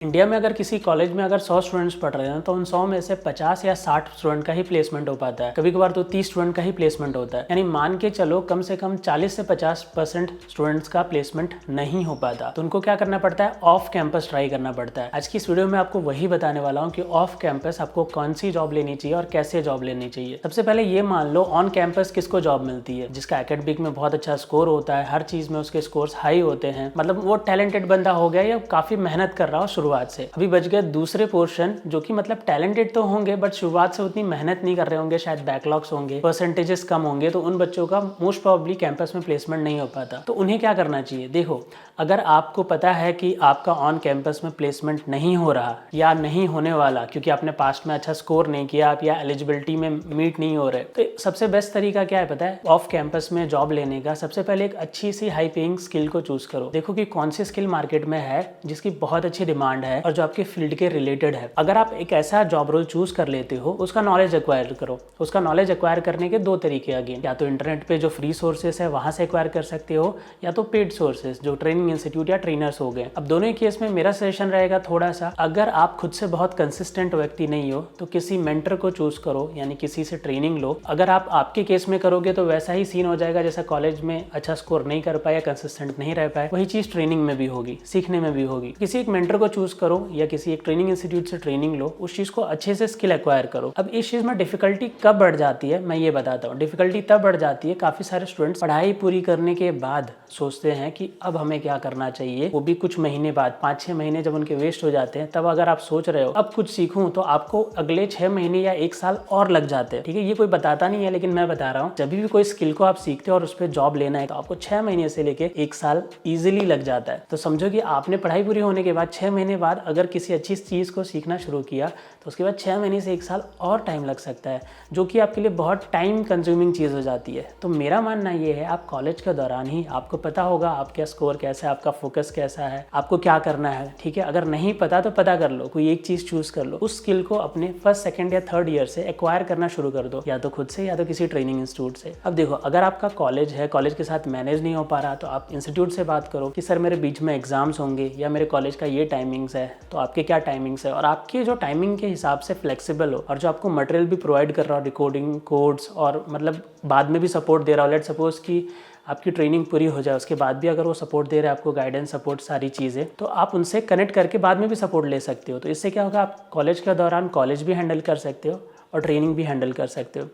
India में अगर किसी कॉलेज में अगर 100 स्टूडेंट्स पढ़ रहे हैं तो उन 100 में से 50 या 60 स्टूडेंट का ही प्लेसमेंट हो पाता है। कभी कभार तो 30 स्टूडेंट का ही प्लेसमेंट होता है। यानी मान के चलो कम से कम 40 से 50% स्टूडेंट्स का प्लेसमेंट नहीं हो पाता। तो उनको क्या करना पड़ता है? ऑफ कैंपस ट्राई करना पड़ता है। आज की इस वीडियो में आपको वही बताने वाला हूँ कि ऑफ कैंपस आपको कौन सी जॉब लेनी चाहिए और कैसे जॉब लेनी चाहिए। सबसे पहले ये मान लो ऑन कैंपस किसको जॉब मिलती है? जिसका एकेडमिक में बहुत अच्छा स्कोर होता है, हर चीज में उसके स्कोर्स हाई होते हैं, मतलब वो टैलेंटेड बंदा हो गया या काफी मेहनत कर रहा हो शुरुआत से। अभी बच गए दूसरे पोर्शन जो कि मतलब टैलेंटेड तो होंगे बट शुरुआत से उतनी मेहनत नहीं कर रहे होंगे, शायद बैकलॉग्स होंगे, परसेंटेजेस कम होंगे, तो उन बच्चों का मोस्ट प्रोबेबली कैंपस में प्लेसमेंट नहीं हो पाता। तो उन्हें क्या करना चाहिए? देखो, अगर आपको पता है कि आपका ऑन कैंपस में प्लेसमेंट नहीं हो रहा या नहीं होने वाला क्योंकि आपने पास्ट में अच्छा स्कोर नहीं किया, आप या एलिजिबिलिटी में मीट नहीं हो रहे, तो सबसे बेस्ट तरीका क्या है पता है? ऑफ कैंपस में जॉब लेने का सबसे पहले एक अच्छी सी हाई पेइंग स्किल को चूज करो। देखो कि कौन सी स्किल मार्केट में है जिसकी बहुत अच्छी डिमांड है और जो आपके फील्ड के रिलेटेड है। अगर आप एक ऐसा जॉब रोल चूज कर लेते हो, उसका नॉलेज एक्वायर करो। उसका नॉलेज एक्वायर करने के दो तरीके अगेन, या तो इंटरनेट पे जो फ्री सोर्सेस है वहां से एक्वायर कर सकते हो, या तो पेड सोर्सेस जो ट्रेनिंग इंस्टीट्यूट या ट्रेनर्स हो गए। अब दोनों ही केस में मेरा सजेशन रहेगा थोड़ा सा, अगर आप खुद से बहुत कंसिस्टेंट व्यक्ति नहीं हो तो किसी मेंटर को चूज करो, यानी किसी से ट्रेनिंग लो। अगर आप आपके केस में करोगे तो वैसा ही सीन हो जाएगा जैसा कॉलेज में अच्छा स्कोर नहीं कर पाए या कंसिस्टेंट नहीं रह पाए, वही चीज ट्रेनिंग में भी होगी, सीखने में भी होगी। किसी एक मेंटर को चूज करो या किसी एक ट्रेनिंग इंस्टीट्यूट से ट्रेनिंग लो, उस चीज को अच्छे से स्किल एक्वायर करो। अब इस चीज में डिफिकल्टी कब बढ़ जाती है मैं ये बताता हूँ। डिफिकल्टी तब बढ़ जाती है, काफी सारे स्टूडेंट्स पढ़ाई पूरी करने के बाद सोचते हैं कि अब हमें क्या करना चाहिए, वो भी कुछ महीने बाद, 5-6 महीने जब उनके वेस्ट हो जाते हैं, तब अगर आप सोच रहे हो अब कुछ सीखूं, तो आपको अगले 6 महीने या 1 साल और लग जाते हैं। ठीक है, ये कोई बताता नहीं है लेकिन मैं बता रहा हूँ, जब भी कोई स्किल को आप सीखते हो और उस पर जॉब लेना है तो आपको 6 महीने से लेके 1 साल इजिली लग जाता है। तो समझो कि आपने पढ़ाई पूरी होने के बाद 6 महीने बाद अगर किसी अच्छी चीज को सीखना शुरू किया तो उसके बाद 6 महीने से 1 साल और टाइम लग सकता है, जो कि आपके लिए बहुत टाइम कंज्यूमिंग चीज़ हो जाती है। तो मेरा मानना ये है, आप कॉलेज के दौरान ही आपको पता होगा आपका स्कोर कैसा है, आपका फोकस कैसा है, आपको क्या करना है। ठीक है, अगर नहीं पता तो पता कर लो, कोई एक चीज़ चूज कर लो, उस स्किल को अपने फर्स्ट, सेकेंड या थर्ड ईयर से एक्वायर करना शुरू कर दो, या तो खुद से या तो किसी ट्रेनिंग इंस्टीट्यूट से। अब देखो, अगर आपका कॉलेज है, कॉलेज के साथ मैनेज नहीं हो पा रहा, तो आप इंस्टीट्यूट से बात करो कि सर मेरे बीच में एग्जाम्स होंगे या मेरे कॉलेज का ये टाइमिंग्स है, तो आपके क्या टाइमिंग्स है, और आपके जो टाइमिंग के हिसाब से फ्लेक्सिबल हो और जो आपको मटेरियल भी प्रोवाइड कर रहा हो, रिकॉर्डिंग कोड्स, और मतलब बाद में भी सपोर्ट दे रहा हो। लेट सपोज कि आपकी ट्रेनिंग पूरी हो जाए, उसके बाद भी अगर वो सपोर्ट दे रहे हैं आपको, गाइडेंस, सपोर्ट, सारी चीज़ें, तो आप उनसे कनेक्ट करके बाद में भी सपोर्ट ले सकते हो। तो इससे क्या होगा, आप कॉलेज के दौरान कॉलेज भी हैंडल कर सकते हो और ट्रेनिंग भी हैंडल कर सकते हो।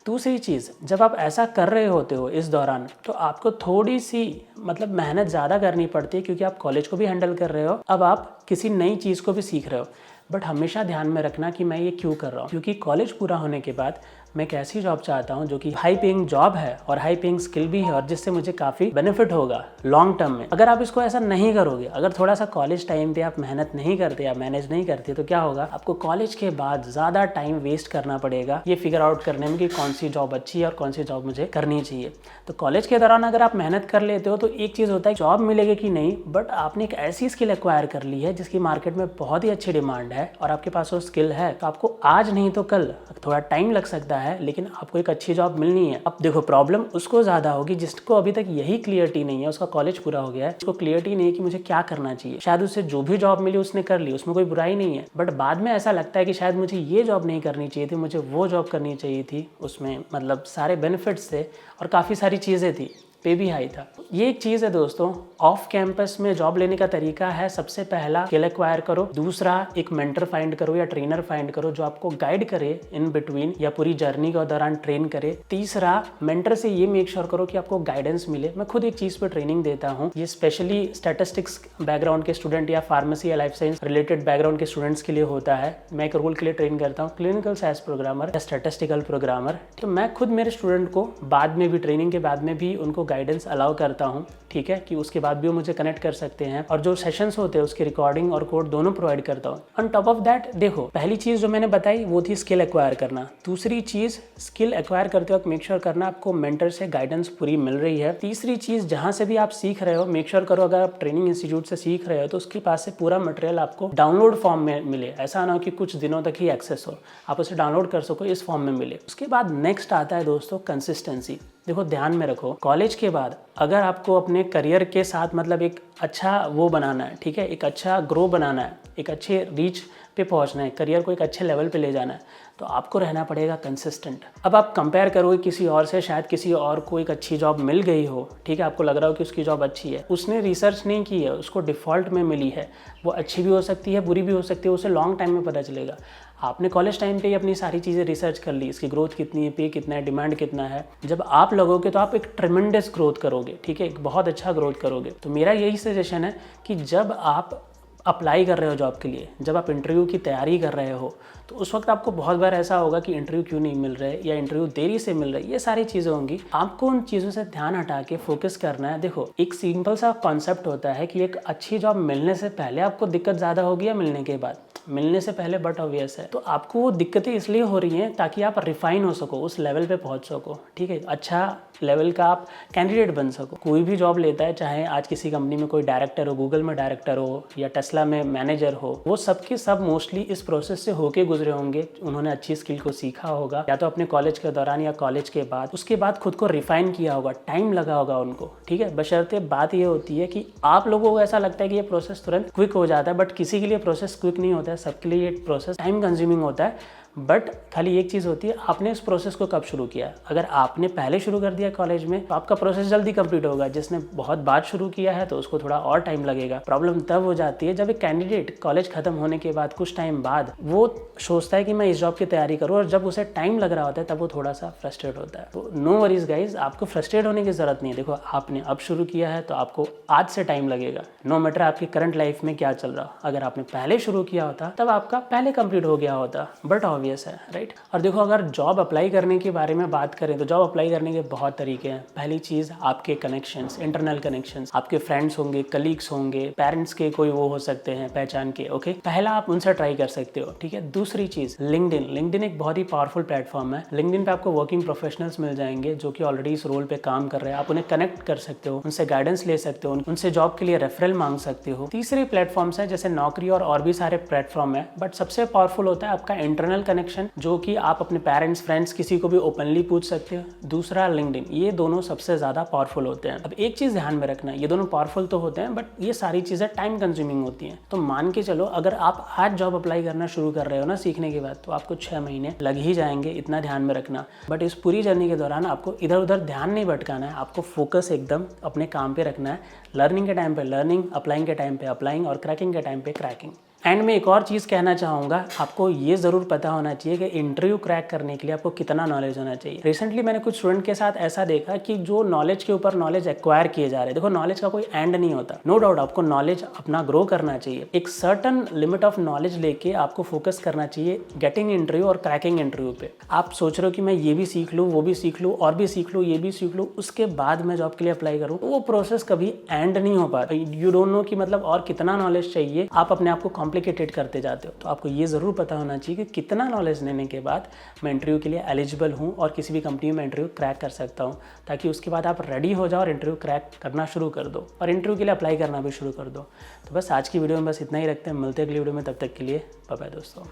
दूसरी चीज़, जब आप ऐसा कर रहे होते हो इस दौरान, तो आपको थोड़ी सी मतलब मेहनत ज़्यादा करनी पड़ती है क्योंकि आप कॉलेज को भी हैंडल कर रहे हो, अब आप किसी नई चीज़ को भी सीख रहे हो। बट हमेशा ध्यान में रखना कि मैं ये क्यों कर रहा हूँ, क्योंकि कॉलेज पूरा होने के बाद मैं एक ऐसी जॉब चाहता हूँ जो कि हाई पेइंग जॉब है और हाई पेइंग स्किल भी है और जिससे मुझे काफ़ी बेनिफिट होगा लॉन्ग टर्म में। अगर आप इसको ऐसा नहीं करोगे, अगर थोड़ा सा कॉलेज टाइम पे आप मेहनत नहीं करते या मैनेज नहीं करते, तो क्या होगा, आपको कॉलेज के बाद ज़्यादा टाइम वेस्ट करना पड़ेगा ये फिगर आउट करने में कि कौन सी जॉब अच्छी है और कौन सी जॉब मुझे करनी चाहिए। तो कॉलेज के दौरान अगर आप मेहनत कर लेते हो तो एक चीज़ होता है, जॉब मिलेगी कि नहीं, बट आपने एक ऐसी स्किल एक्वायर कर ली है जिसकी मार्केट में बहुत ही अच्छी डिमांड है और आपके पास वो स्किल है, तो आपको आज नहीं तो कल, थोड़ा टाइम लग सकता है लेकिन आपको एक अच्छी जॉब मिलनी है। अब देखो, प्रॉब्लम उसको ज़्यादा होगी जिसको अभी तक यही क्लियरिटी नहीं है, उसका कॉलेज पूरा हो गया है, उसको क्लियरिटी नहीं है कि मुझे क्या करना चाहिए। शायद उससे जो भी जॉब मिली उसने कर ली, उसमें कोई बुराई नहीं है, बट बाद में ऐसा लगता है कि शायद मुझे ये जॉब नहीं करनी चाहिए थी, मुझे वो जॉब करनी चाहिए थी, उसमें मतलब सारे बेनिफिट्स थे और काफ़ी सारी चीज़ें थी, पे भी हाई था। ये एक चीज़ है दोस्तों, ऑफ कैंपस में जॉब लेने का तरीका है, सबसे पहला स्किल एक्वायर करो, दूसरा एक मेंटर फाइंड करो या ट्रेनर फाइंड करो जो आपको गाइड करे इन बिटवीन या पूरी जर्नी के दौरान ट्रेन करे, तीसरा मेंटर से ये मेक श्योर करो कि आपको गाइडेंस मिले। मैं खुद एक चीज़ पे ट्रेनिंग देता हूँ, ये स्पेशली स्टैटिस्टिक्स बैकग्राउंड के स्टूडेंट या फार्मेसी या लाइफ साइंस रिलेटेड बैकग्राउंड के स्टूडेंट्स के लिए होता है। मैं एक रोल के लिए ट्रेन करता हूँ, क्लिनिकल साइंस प्रोग्रामर या स्टैटिस्टिकल प्रोग्रामर। तो मैं खुद मेरे स्टूडेंट को बाद में भी, ट्रेनिंग के बाद में भी उनको गाइडेंस अलाउ करता हूँ, ठीक है, कि उसके बाद भी वो मुझे कनेक्ट कर सकते हैं, और जो सेशंस होते हैं उसकी रिकॉर्डिंग और कोड दोनों प्रोवाइड करता हूँ। ऑन टॉप ऑफ दैट, देखो, पहली चीज़ जो मैंने बताई वो थी स्किल एक्वायर करना, दूसरी चीज़ स्किल एक्वायर करते वक्त मेक श्योर करना आपको मेंटर से गाइडेंस पूरी मिल रही है, तीसरी चीज़ जहाँ से भी आप सीख रहे हो मेक श्योर करो अगर आप ट्रेनिंग इंस्टीट्यूट से सीख रहे हो तो उसके पास से पूरा मटेरियल आपको डाउनलोड फॉर्म में मिले, ऐसा ना हो कि कुछ दिनों तक ही एक्सेस हो, आप उसे डाउनलोड कर सको, इस फॉर्म में मिले। उसके बाद नेक्स्ट आता है दोस्तों कंसिस्टेंसी। देखो, ध्यान में रखो, कॉलेज के बाद अगर आपको अपने करियर के साथ मतलब एक अच्छा वो बनाना है, ठीक है, एक अच्छा ग्रो बनाना है, एक अच्छे रीच पे पहुंचना है, करियर को एक अच्छे लेवल पे ले जाना है, तो आपको रहना पड़ेगा कंसिस्टेंट। अब आप कंपेयर करोगे किसी और से, शायद किसी और को एक अच्छी जॉब मिल गई हो, ठीक है, आपको लग रहा हो कि उसकी जॉब अच्छी है, उसने रिसर्च नहीं की है, उसको डिफ़ॉल्ट में मिली है, वो अच्छी भी हो सकती है, बुरी भी हो सकती है, उसे लॉन्ग टाइम में पता चलेगा। आपने कॉलेज टाइम पे ही अपनी सारी चीज़ें रिसर्च कर ली, इसकी ग्रोथ कितनी है, पे कितना है, डिमांड कितना है। जब आप लगोगे तो आप एक ट्रिमेंडस ग्रोथ करोगे, ठीक है, एक बहुत अच्छा ग्रोथ करोगे। तो मेरा यही सजेशन है कि जब आप अप्लाई कर रहे हो जॉब के लिए, जब आप इंटरव्यू की तैयारी कर रहे हो, तो उस वक्त आपको बहुत बार ऐसा होगा कि इंटरव्यू क्यों नहीं मिल रहे या इंटरव्यू देरी से मिल रहे, ये सारी चीज़ें होंगी। आपको उन चीज़ों से ध्यान हटा के फोकस करना है। देखो, एक सिंपल सा कॉन्सेप्ट होता है कि एक अच्छी जॉब मिलने से पहले आपको दिक्कत ज़्यादा होगी या मिलने के बाद? मिलने से पहले बट ऑब्वियस है। तो आपको वो दिक्कतें इसलिए हो रही हैं ताकि आप रिफाइन हो सको, उस लेवल पे पहुंच सको, ठीक है, अच्छा लेवल का आप कैंडिडेट बन सको। कोई भी जॉब लेता है, चाहे आज किसी कंपनी में कोई डायरेक्टर हो, गूगल में डायरेक्टर हो या टेस्ला में मैनेजर हो, वो सब के सब मोस्टली इस प्रोसेस से होके गुजरे होंगे। उन्होंने अच्छी स्किल को सीखा होगा, या तो अपने कॉलेज के दौरान या कॉलेज के बाद, उसके बाद खुद को रिफाइन किया होगा, टाइम लगा होगा उनको, ठीक है। बशर्ते बात ये होती है कि आप लोगों को ऐसा लगता है कि ये प्रोसेस तुरंत क्विक हो जाता है, बट किसी के लिए प्रोसेस क्विक नहीं होता है, सबके लिए ये प्रोसेस टाइम कंज्यूमिंग होता है। बट खाली एक चीज़ होती है, आपने इस प्रोसेस को कब शुरू किया। अगर आपने पहले शुरू कर दिया कॉलेज में, तो आपका प्रोसेस जल्दी कंप्लीट होगा। जिसने बहुत बाद शुरू किया है तो उसको थोड़ा और टाइम लगेगा। प्रॉब्लम तब हो जाती है जब एक कैंडिडेट कॉलेज खत्म होने के बाद कुछ टाइम बाद वो सोचता है कि मैं इस जॉब की तैयारी करूँ, और जब उसे टाइम लग रहा होता है तब वो थोड़ा सा फ्रस्ट्रेट होता है। तो नो वरीज गाइज, आपको फ्रस्ट्रेट होने की जरूरत नहीं है। देखो, आपने अब शुरू किया है तो आपको आज से टाइम लगेगा, नो मैटर आपकी करंट लाइफ में क्या चल रहा। अगर आपने पहले शुरू किया होता तब आपका पहले कंप्लीट हो गया होता, बट ऑब्वियस है, राइट। और देखो, अगर जॉब अप्लाई करने के बारे में बात करें तो जॉब अप्लाई करने के बहुत तरीके हैं। पहली चीज़, आपके कनेक्शंस, इंटरनल कनेक्शंस, आपके फ्रेंड्स होंगे, कलीग्स होंगे, पेरेंट्स के कोई वो हो सकते हैं पहचान के, ओके, पहला आप उनसे ट्राई कर सकते हो, ठीक है। दूसरी चीज़, लिंक्डइन एक बहुत ही पावरफुल प्लेटफॉर्म है। लिंक्डइन पे आपको वर्किंग प्रोफेशनल्स मिल जाएंगे जो कि ऑलरेडी इस रोल पे काम कर रहे हैं। आप उन्हें कनेक्ट कर सकते हो, उनसे गाइडेंस ले सकते हो, उनसे जॉब के लिए रेफरल मांग सकते हो। तीसरे प्लेटफॉर्म्स हैं जैसे नौकरी और भी सारे प्लेटफॉर्म है, बट सबसे पावरफुल होता है आपका इंटरनल कनेक्शन, जो कि आप अपने पेरेंट्स, फ्रेंड्स, किसी को भी ओपनली पूछ सकते हो। दूसरा लिंक्डइन, ये दोनों सबसे ज़्यादा पावरफुल होते हैं। अब एक चीज़ ध्यान में रखना, ये दोनों पावरफुल तो होते हैं, बट ये सारी चीज़ें टाइम कंज्यूमिंग होती हैं। तो मान के चलो, अगर आप आज जॉब अप्लाई करना शुरू कर रहे हो ना सीखने के बाद, तो आपको 6 महीने लग ही जाएंगे, इतना ध्यान में रखना। बट इस पूरी जर्नी के दौरान आपको इधर उधर ध्यान नहीं भटकाना है, आपको फोकस एकदम अपने काम पे रखना है। लर्निंग के टाइम पे लर्निंग, अप्लाइंग के टाइम पे अप्लाइंग, और क्रैकिंग के टाइम पे क्रैकिंग। एंड में एक और चीज़ कहना चाहूँगा, आपको ये ज़रूर पता होना चाहिए कि इंटरव्यू क्रैक करने के लिए आपको कितना नॉलेज होना चाहिए। रिसेंटली मैंने कुछ स्टूडेंट के साथ ऐसा देखा कि जो नॉलेज के ऊपर नॉलेज एक्वायर किए जा रहे हैं। देखो, नॉलेज का कोई एंड नहीं होता, नो डाउट आपको नॉलेज अपना ग्रो करना चाहिए। एक सर्टन लिमिट ऑफ नॉलेज लेके आपको फोकस करना चाहिए गेटिंग इंटरव्यू और क्रैकिंग इंटरव्यू पे। आप सोच रहे हो कि मैं ये भी सीख लूँ, वो भी सीख लूँ, और भी सीख लूँ, ये भी सीख लूँ, उसके बाद मैं जॉब के लिए अप्लाई करूँ, वो प्रोसेस कभी एंड नहीं हो पाता। यू डोंट नो कि मतलब और कितना नॉलेज चाहिए, आप अपने आप को कॉम्प्लिकेटेड करते जाते हो। तो आपको ये ज़रूर पता होना चाहिए कि कितना नॉलेज लेने के बाद मैं इंटरव्यू के लिए एलिजिबल हूँ और किसी भी कंपनी में इंटरव्यू क्रैक कर सकता हूँ, ताकि उसके बाद आप रेडी हो जाओ और इंटरव्यू क्रैक करना शुरू कर दो और इंटरव्यू के लिए अप्लाई करना भी शुरू कर दो। तो बस आज की वीडियो में बस इतना ही रखते हैं, मिलते हैं अगली वीडियो में, तब तक के लिए बाय बाय दोस्तों।